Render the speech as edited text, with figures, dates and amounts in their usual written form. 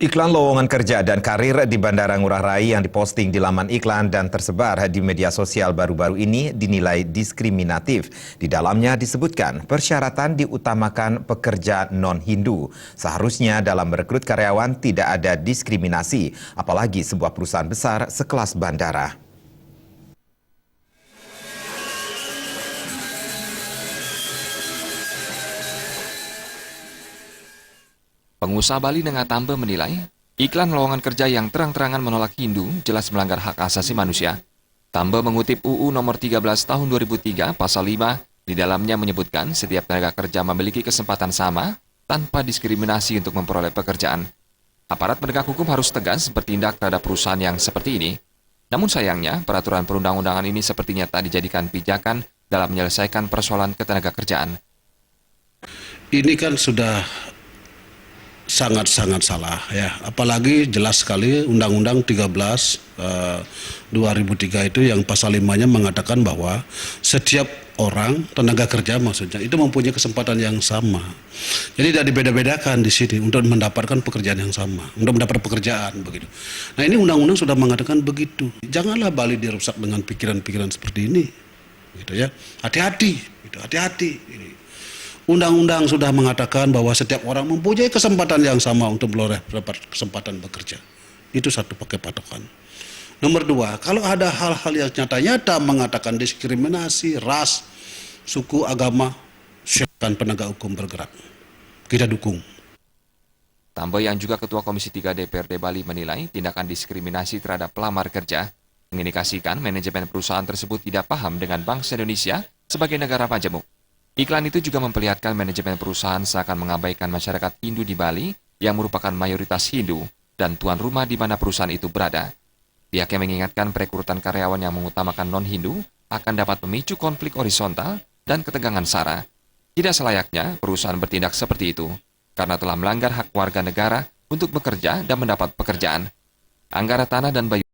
Iklan lowongan kerja dan karir di Bandara Ngurah Rai yang diposting di laman iklan dan tersebar di media sosial baru-baru ini dinilai diskriminatif. Di dalamnya disebutkan persyaratan diutamakan pekerja non-Hindu. Seharusnya dalam merekrut karyawan tidak ada diskriminasi, apalagi sebuah perusahaan besar sekelas bandara. Pengusaha Bali Nengah Tambe menilai, iklan lowongan kerja yang terang-terangan menolak Hindu jelas melanggar hak asasi manusia. Tambe mengutip UU nomor 13 tahun 2003 pasal 5, di dalamnya menyebutkan setiap tenaga kerja memiliki kesempatan sama tanpa diskriminasi untuk memperoleh pekerjaan. Aparat penegak hukum harus tegas bertindak terhadap perusahaan yang seperti ini. Namun sayangnya, peraturan perundang-undangan ini sepertinya tak dijadikan pijakan dalam menyelesaikan persoalan ketenaga kerjaan. Ini kan sudah sangat-sangat salah ya, apalagi jelas sekali Undang-Undang 13 2003 itu yang pasal 5-nya mengatakan bahwa setiap orang tenaga kerja maksudnya itu mempunyai kesempatan yang sama. Jadi tidak dibeda-bedakan di sini untuk mendapatkan pekerjaan yang sama, untuk mendapat pekerjaan begitu. Nah, ini undang-undang sudah mengatakan begitu. Janganlah Bali dirusak dengan pikiran-pikiran seperti ini. Gitu ya. Hati-hati, gitu. Hati-hati ini. Undang-undang sudah mengatakan bahwa setiap orang mempunyai kesempatan yang sama untuk mendapat kesempatan bekerja. Itu satu pakai patokan. Nomor dua, kalau ada hal-hal yang nyata-nyata mengatakan diskriminasi, ras, suku, agama, silakan penegak hukum bergerak. Kita dukung. Tambe yang juga Ketua Komisi 3 DPRD Bali menilai tindakan diskriminasi terhadap pelamar kerja mengindikasikan manajemen perusahaan tersebut tidak paham dengan bangsa Indonesia sebagai negara majemuk. Iklan itu juga memperlihatkan manajemen perusahaan seakan mengabaikan masyarakat Hindu di Bali yang merupakan mayoritas Hindu dan tuan rumah di mana perusahaan itu berada. Pihaknya mengingatkan perekrutan karyawan yang mengutamakan non-Hindu akan dapat memicu konflik horizontal dan ketegangan SARA. Tidak selayaknya perusahaan bertindak seperti itu karena telah melanggar hak warga negara untuk bekerja dan mendapat pekerjaan. Anggara Tanah dan Bayu